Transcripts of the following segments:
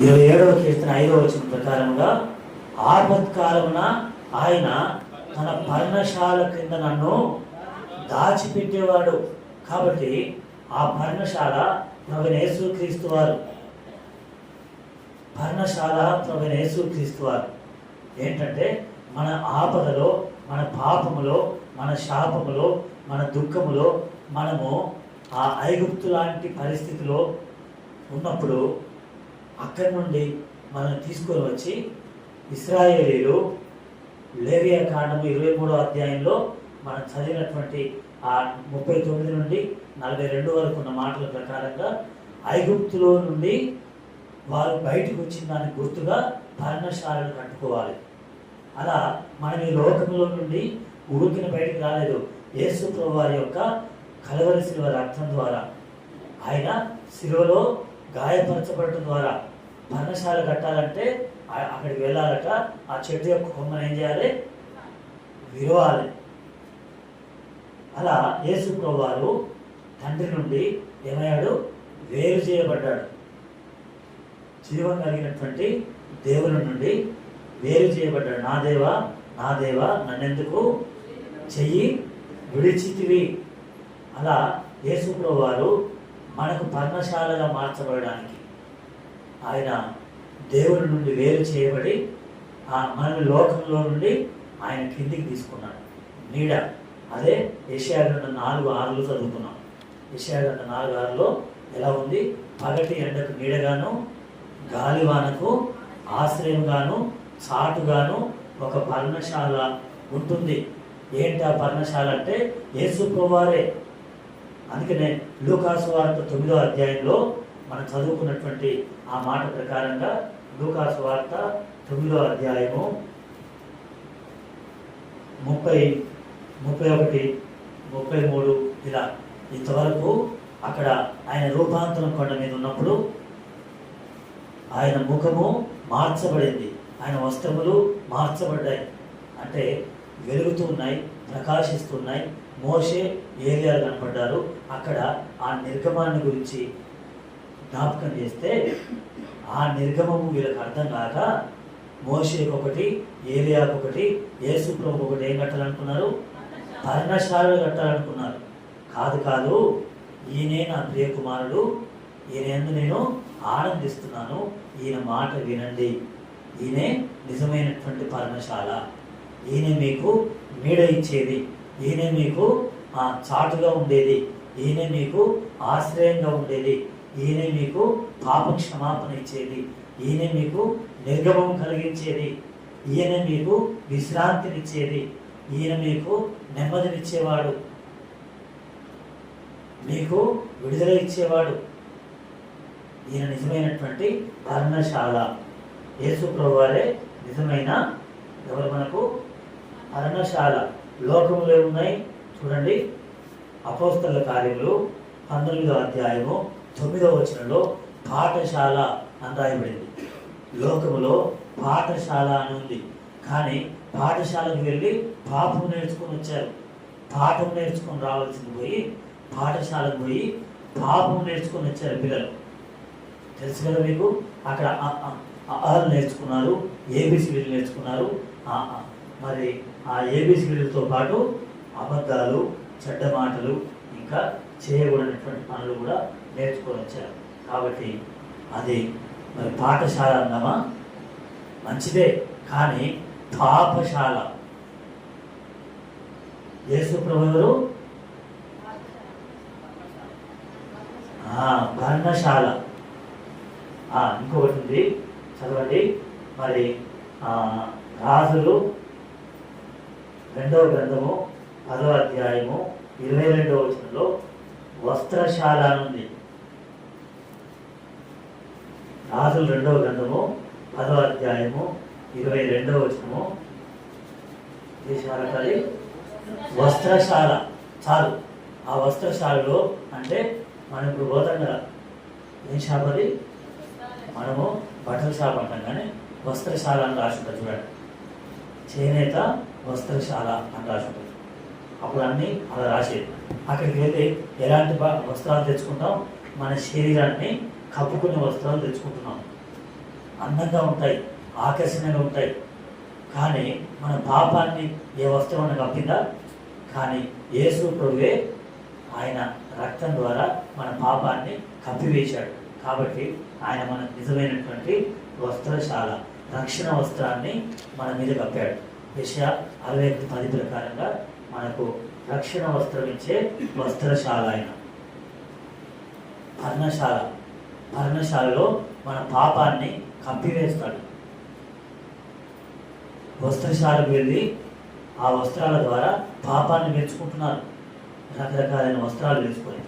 27వ కీర్తన 5వ వచనం ప్రకారంగా ఆపత్కాలమున ఆయన తన పర్ణశాల క్రింద నన్ను దాచిపెట్టేవాడు. కాబట్టి ఆ పర్ణశాల ప్రభువైన యేసుక్రీస్తు వారు. పర్ణశాల ప్రభువైన యేసుక్రీస్తు వారు ఏంటంటే మన ఆపదలో, మన పాపములో, మన శాపములో, మన దుఃఖములో మనము ఆ ఐగుప్తు లాంటి పరిస్థితిలో ఉన్నప్పుడు అక్కడి నుండి మనం తీసుకొని వచ్చి ఇశ్రాయేలీలు లేవియా కాండము 23వ అధ్యాయంలో మనం చదివినటువంటి ఆ 39 నుండి 42 వరకు ఉన్న మాటల ప్రకారంగా ఐగుప్తులో నుండి వారు బయటకు వచ్చిన దానికి గుర్తుగా పర్ణశాలను కట్టుకోవాలి. అలా మనం ఈ లోకంలో నుండి ఊరికిన బయటకు రాలేదు. యేసు ప్రభువు వారి యొక్క కలవరి శిలువ రక్తం ద్వారా, ఆయన శిలువలో గాయపరచబడటం ద్వారా పర్ణశాల కట్టాలంటే అక్కడికి వెళ్ళాలట. ఆ చెట్టు యొక్క కొమ్మను ఏం చేయాలి? విరవాలి. అలా యేసు ప్రభువు వారు తండ్రి నుండి ఏమయ్యాడు? వేరు చేయబడ్డాడు. జీవం కలిగినటువంటి దేవుని నుండి వేరు చేయబడ్డాడు. నా దేవా, నా దేవా, నన్నెందుకు చెయ్యి విడిచితివి. అలా యేసు ప్రభువు వారు మనకు పర్ణశాలగా మార్చబడడానికి ఆయన దేవుని నుండి వేరు చేయబడి మన లోకంలో నుండి ఆయన కిందికి తీసుకున్నాడు. నీడ, అదే యెషయా గ్రంథం 4:6 చదువుతున్నాం. యెషయా గ్రంథం 4:6 ఎలా ఉంది? పగటి ఎండకు నీడగాను, గాలివానకు ఆశ్రయంగాను, చాటుగాను ఒక పర్ణశాల ఉంటుంది. ఏంటి ఆ పర్ణశాల అంటే? యేసు ప్రభువారే. అందుకనే లూకాసు వార్త 9వ అధ్యాయంలో మనం చదువుకున్నటువంటి ఆ మాట ప్రకారంగా లూకాసు వార్త 9వ అధ్యాయము 30, 31, 33 ఇలా ఇంతవరకు అక్కడ ఆయన రూపాంతరం కొండ మీద ఉన్నప్పుడు ఆయన ముఖము మార్చబడింది, ఆయన వస్త్రములు మార్చబడ్డాయి. అంటే వెలుగుతూ ఉన్నాయి, ప్రకాశిస్తున్నాయి. మోషే, ఏలియా కనపడ్డారు. అక్కడ ఆ నిర్గమాన్ని గురించి జ్ఞాపకం చేస్తే ఆ నిర్గమము వీళ్ళకి అర్థం కాక మోషేకి ఒకటి, ఏలియాకు ఒకటి, యేసు ప్రభువుకు ఒకటి ఏం కట్టాలనుకున్నారు? పర్ణశాలలు కట్టాలనుకున్నారు. కాదు కాదు, ఈయనే నా ప్రియ కుమారుడు, ఈయనందు నేను ఆనందిస్తున్నాను, ఈయన మాట వినండి, ఈయనే నిజమైనటువంటి పర్ణశాల, ఈయన మీకు నీడ ఇచ్చేది, ఈయన మీకు చాటుగా ఉండేది, ఈయన మీకు ఆశ్రయంగా ఉండేది, ఈయన మీకు పాప క్షమాపణ ఇచ్చేది, ఈయన మీకు నిర్గమం కలిగించేది, ఈయన మీకు విశ్రాంతినిచ్చేది, ఈయన మీకు నెమ్మదినిచ్చేవాడు, మీకు విడుదల ఇచ్చేవాడు. ఈయన నిజమైనటువంటి పర్ణశాల. యేసు ప్రభువారే నిజమైన ఎవరు మనకు పర్ణశాల. లోకంలో ఉన్నాయి చూడండి. అపోస్తలుల కార్యములు 19వ అధ్యాయము 9వ వచనంలో పాఠశాల అని రాయబడింది. లోకములో పాఠశాల అని ఉంది. కానీ పాఠశాలకు వెళ్ళి పాఠం నేర్చుకొని వచ్చారు. పాఠం నేర్చుకొని రావాల్సింది పోయి పాఠశాలకు పోయి పాపం నేర్చుకొని వచ్చారు పిల్లలు. తెలుసు కదా మీకు? అక్కడ ఆలు నేర్చుకున్నారు, ఏబిసిడీలు నేర్చుకున్నారు. మరి ఆ ఏబిసిడీలతో పాటు అబద్ధాలు, చెడ్డ మాటలు, ఇంకా చేయకూడనటువంటి పనులు కూడా నేర్చుకొని వచ్చారు. కాబట్టి అది మరి పాఠశాల అన్నమా? మంచిదే, కానీ పాపశాల. యేసు ప్రభువు పర్ణశాల. ఇంకొకటి ఉంది, చదవండి. మరి రాజులు 2వ గ్రంథము 10వ అధ్యాయము 22వ వచనంలో వస్త్రశాల ఉంది. రాజులు 2వ గ్రంథము 10వ అధ్యాయము 22వ వచనము వస్త్రశాల. చాలు. ఆ వస్త్రశాలలో అంటే మనం ఇప్పుడు పోతాం కదా, ఏం షాప్ అది? మనము బట్టల షాప్ అంటాం, కానీ వస్త్రశాల అని రాసి ఉంటుంది చూడండి. చేనేత వస్త్రశాల అని రాసి ఉంటుంది. అప్పుడు అన్నీ అలా రాసేది. అక్కడికి వెళ్తే ఎలాంటి వస్త్రాలు తెచ్చుకుంటాం? మన శరీరాన్ని కప్పుకునే వస్త్రాలు తెచ్చుకుంటున్నాం. అందంగా ఉంటాయి, ఆకర్షణగా ఉంటాయి. కానీ మన పాపాన్ని ఏ వస్త్రం కప్పిందా? కానీ యేసు ప్రభువే ఆయన రక్తం ద్వారా మన పాపాన్ని కప్పివేశాడు. కాబట్టి ఆయన మన నిజమైనటువంటి వస్త్రశాల, రక్షణ వస్త్రాన్ని మన మీద కప్పాడు. యెషయా 61:10 ప్రకారంగా మనకు రక్షణ వస్త్రం ఇచ్చే వస్త్రశాల ఆయన. పర్ణశాలలో మన పాపాన్ని కప్పివేస్తాడు. వస్త్రశాలకు వెళ్ళి ఆ వస్త్రాల ద్వారా పాపాన్ని పెంచుకుంటున్నారు, రకరకాలైన వస్త్రాలు వేసుకొని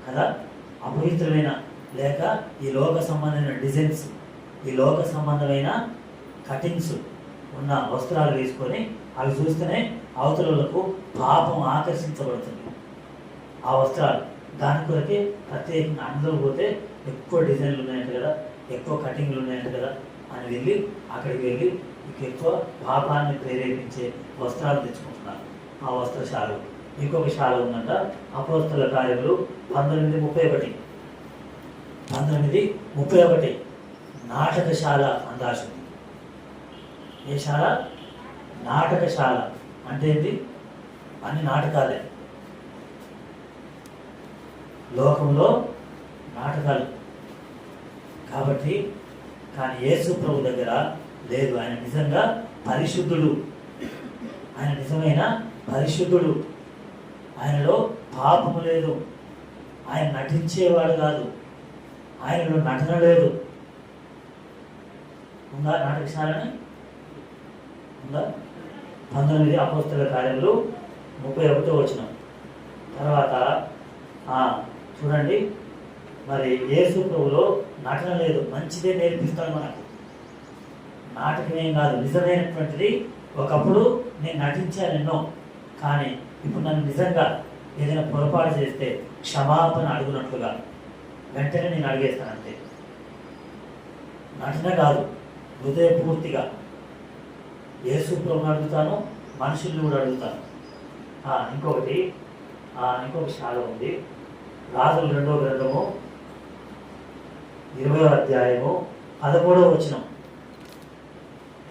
కదా. అపవిత్రమైన లేక ఈ లోక సంబంధమైన డిజైన్స్, ఈ లోక సంబంధమైన కటింగ్స్ ఉన్న వస్త్రాలు వేసుకొని అవి చూస్తేనే అవతలకు పాపం ఆకర్షించబడుతుంది. ఆ వస్త్రాలు దాని కొరకే ప్రత్యేకంగా అందులో పోతే ఎక్కువ డిజైన్లు ఉన్నాయంట కదా, ఎక్కువ కటింగ్లు ఉన్నాయంట కదా అని వెళ్ళి అక్కడికి వెళ్ళి ఎక్కువ పాపాన్ని ప్రేరేపించే వస్త్రాలు తెచ్చుకుంటున్నారు ఆ వస్త్రశాల. ఇంకొక శాల ఉందంట, అపోస్తల కార్యములు 19:31 నాటకశాల అందాశం. ఏ శాల? నాటకశాల అంటే ఏంటి? అన్ని నాటకాలే, లోకంలో నాటకాలు. కాబట్టి కానీ యేసు ప్రభు దగ్గర లేదు. ఆయన నిజంగా పరిశుద్ధుడు, ఆయన నిజమైన పరిశుద్ధుడు. ఆయనలో పాపము లేదు, ఆయన నటించేవాడు కాదు, ఆయనలో నటన లేదు. ఉందా నాటకశాలని? ఉందా? 19 అపోస్తల కార్యములు 31 తర్వాత చూడండి, మరి యేసు ప్రభులో నటన లేదు, మంచిదే నేర్పిస్తాడు మనకు. నాటకమేం కాదు, నిజమైనటువంటిది. ఒకప్పుడు నేను నటించాను ఎన్నో, కానీ ఇప్పుడు నన్ను నిజంగా ఏదైనా పొరపాటు చేస్తే క్షమాపణ అడుగునట్లుగా వెంటనే నేను అడిగేస్తాను అంతే. నటన కాదు, హృదయపూర్తిగా యేసు ప్రభువుని అడుగుతాను, మనుషుల్ని కూడా అడుగుతాను. ఇంకొక శాల ఉంది, రాజులు 2వ గ్రంథము 20వ అధ్యాయము 13వ వచనం.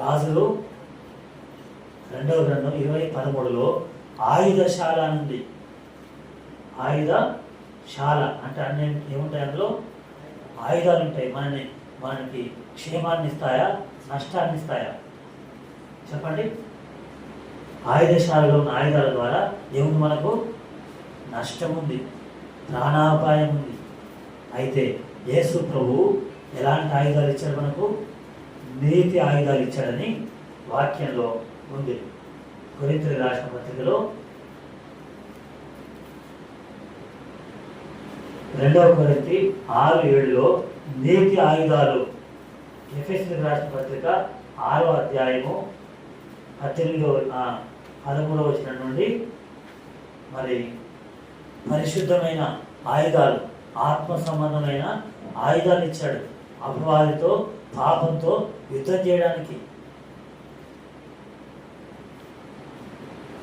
రాజులు 2వ గ్రంథం 20:13లో ఆయుధశాల నుండి. ఆయుధశాల అంటే అన్ని ఏముంటాయి? అందులో ఆయుధాలు ఉంటాయి. మనకి క్షేమాన్ని ఇస్తాయా, నష్టాన్ని ఇస్తాయా? చెప్పండి. ఆయుధశాలలో ఉన్న ఆయుధాల ద్వారా ఏముంది? మనకు నష్టం ఉంది, ప్రాణాపాయం ఉంది. అయితే యేసు ప్రభు ఎలాంటి ఆయుధాలు ఇచ్చాడు మనకు? నీతి ఆయుధాలు ఇచ్చాడని వాక్యంలో ఉంది. కొరింథీయులకు రాసిన పత్రికలో 2వ కొరింథీ 6:7లో నీతి ఆయుధాలు. ఎఫెసీయులకు రాసిన పత్రిక 6వ అధ్యాయము 13వ వచనం నుండి మరి పరిశుద్ధమైన ఆయుధాలు, ఆత్మ సంబంధమైన ఆయుధాలు ఇచ్చాడు అపవాదితో, పాపంతో యుద్ధం చేయడానికి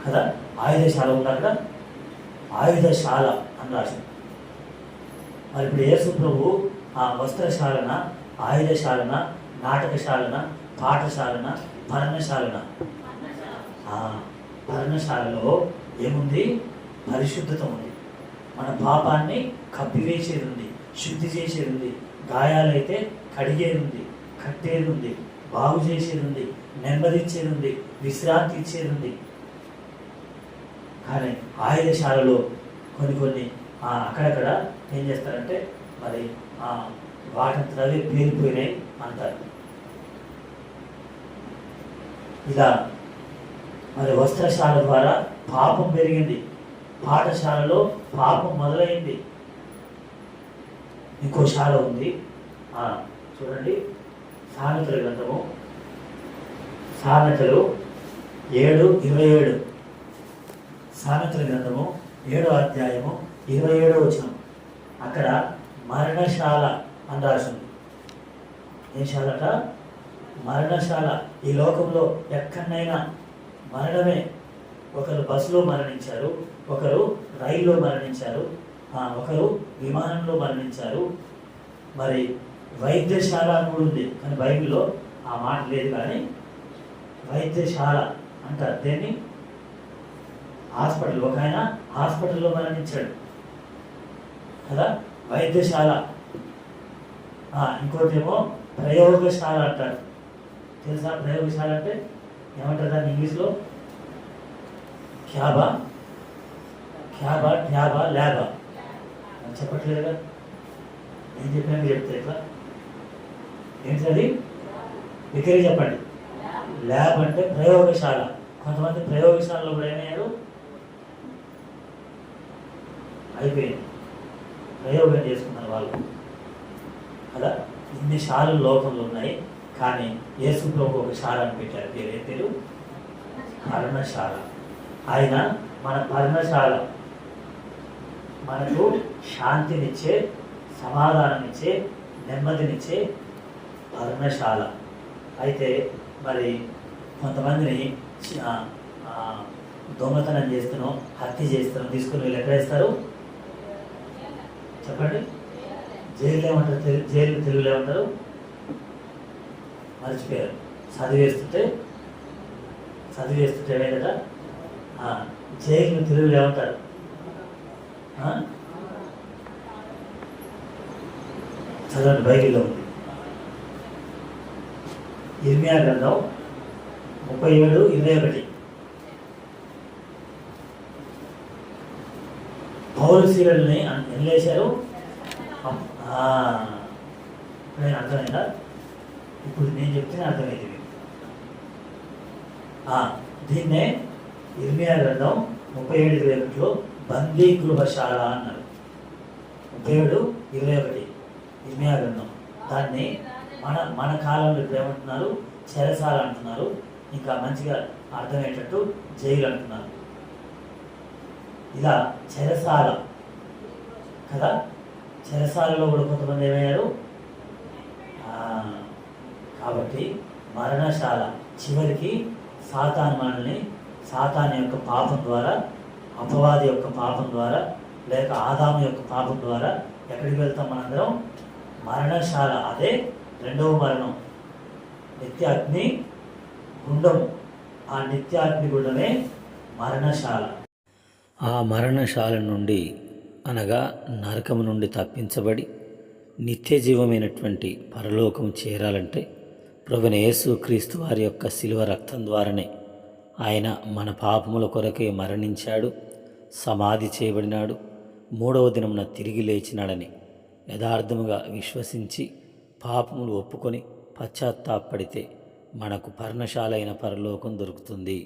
కదా. ఆయుధశాల ఉంది అక్కడ, ఆయుధశాల అని రాసింది. మరి ఇప్పుడు యేసు ప్రభు ఆ వస్త్రశాలన, ఆయుధశాలన, నాటకశాలన, పాఠశాలన, పర్ణశాలన. పర్ణశాలలో ఏముంది? పరిశుద్ధత ఉంది, మన పాపాన్ని కప్పివేసేది ఉంది, శుద్ధి చేసేది ఉంది, గాయాలైతే కడిగేది ఉంది, కట్టేది ఉంది, బాగు చేసేది ఉంది, నెమ్మదిచ్చేది ఉంది, విశ్రాంతి ఇచ్చేది ఉంది. కానీ ఆయుధశాలలో కొన్ని అక్కడక్కడ ఏం చేస్తారంటే మరి వాటంతా అవే పేలిపోయినాయి అంటారు. ఇలా మరి వస్త్రశాల ద్వారా పాపం పెరిగింది, పాఠశాలలో పాపం మొదలైంది. ఇంకో శాల ఉంది, చూడండి, సామెతల గ్రంథము, సామెతలు 7:27. సామెతల గ్రంథము 7వ అధ్యాయము 27వ వచనం. అక్కడ మరణశాల అని రాసింది. ఏం శాలట? మరణశాల. ఈ లోకంలో ఎక్కడైనా మరణమే. ఒకరు బస్సులో మరణించారు, ఒకరు రైల్లో మరణించారు, ఒకరు విమానంలో మరణించారు. మరి వైద్యశాల అని కూడా ఉంది, కానీ బైబిల్లో ఆ మాట లేదు. కానీ వైద్యశాల అంటారు దేన్ని? హాస్పిటల్. ఒక ఆయన హాస్పిటల్లో మరణించాడు కదా, వైద్యశాల. ఇంకోటి ఏమో ప్రయోగశాల అంటారు. తెలుసా ప్రయోగశాల అంటే ఏమంటారు దాన్ని ఇంగ్లీష్లో? క్యాబా, ట్యాబా, ల్యాబా అని చెప్పట్లేదుగా. నేను చెప్పినా మీరు చెప్తారు ఎట్లా? ఏంటి అది? వికరీ చెప్పండి. ల్యాబ్ అంటే ప్రయోగశాల. కొంతమంది ప్రయోగశాలలో కూడా ఏమయ్యారు? అయిపోయింది, ప్రయోగం చేసుకున్నారు వాళ్ళు కదా. ఇన్ని శాలలు లోకంలో ఉన్నాయి, కానీ యేసు ప్రభు ఒక శాల అని పెట్టారు. పేరు ఏ పేరు? పర్ణశాల. ఆయన మన పర్ణశాల, మనకు శాంతినిచ్చే, సమాధానమిచ్చే, నెమ్మదినిచ్చే పర్ణశాల. అయితే మరి కొంతమందిని దొంగతనం చేస్తున్నాం, హత్య చేస్తున్నాం, తీసుకుని వీళ్ళు ఎక్కడ వేస్తారు చెప్పండి? జైలు ఏమంటారు? జైలు తెలుగులో ఏమంటారు? మర్చిపోయారు. చదివేస్తుంటే ఏమైందట? జైలు తెలుగులో ఏమంటారు? చదవండి, బైబిల్లో ఉంది. ఇర్మియా గ్రంథం 37:21. పౌలు శీలని ఎన్లేశారు. నేను అర్థమైందా? ఇప్పుడు నేను చెప్తేనే అర్థమైంది. దీన్నే ఇర్మియా గ్రంథం 37:21 బందీ గృహశాల అన్నారు. 37:21 ఇర్మియా గ్రంథం. దాన్ని మన కాలంలో ఇప్పుడు ఏమంటున్నారు? చెరసాల అంటున్నారు. ఇంకా మంచిగా అర్థమయ్యేటట్టు జైలు అంటున్నారు. ఇలా చెరసాల కదా. చెరసాలలో కూడా కొంతమంది ఏమయ్యారు? కాబట్టి మరణశాల చివరికి సాతాను యొక్క పాపం ద్వారా, అపవాది యొక్క పాపం ద్వారా, లేక ఆదాము యొక్క పాపం ద్వారా ఎక్కడికి వెళ్తాం మనందరం? మరణశాల. అదే రెండవ మరణం, నిత్యాగ్ని గుండం. ఆ నిత్యాగ్ని గుండమే మరణశాల. ఆ మరణశాల నుండి అనగా నరకము నుండి తప్పించబడి నిత్య జీవమైనటువంటి పరలోకం చేరాలంటే ప్రభువైన యేసుక్రీస్తు వారి యొక్క శిలువ రక్తం ద్వారానే. ఆయన మన పాపముల కొరకే మరణించాడు, సమాధి చేయబడినాడు, 3వ దినమున తిరిగి లేచినాడని యథార్థముగా విశ్వసించి పాపములు ఒప్పుకొని పశ్చాత్తాపడితే మనకు పర్ణశాల అయిన పరలోకం దొరుకుతుంది.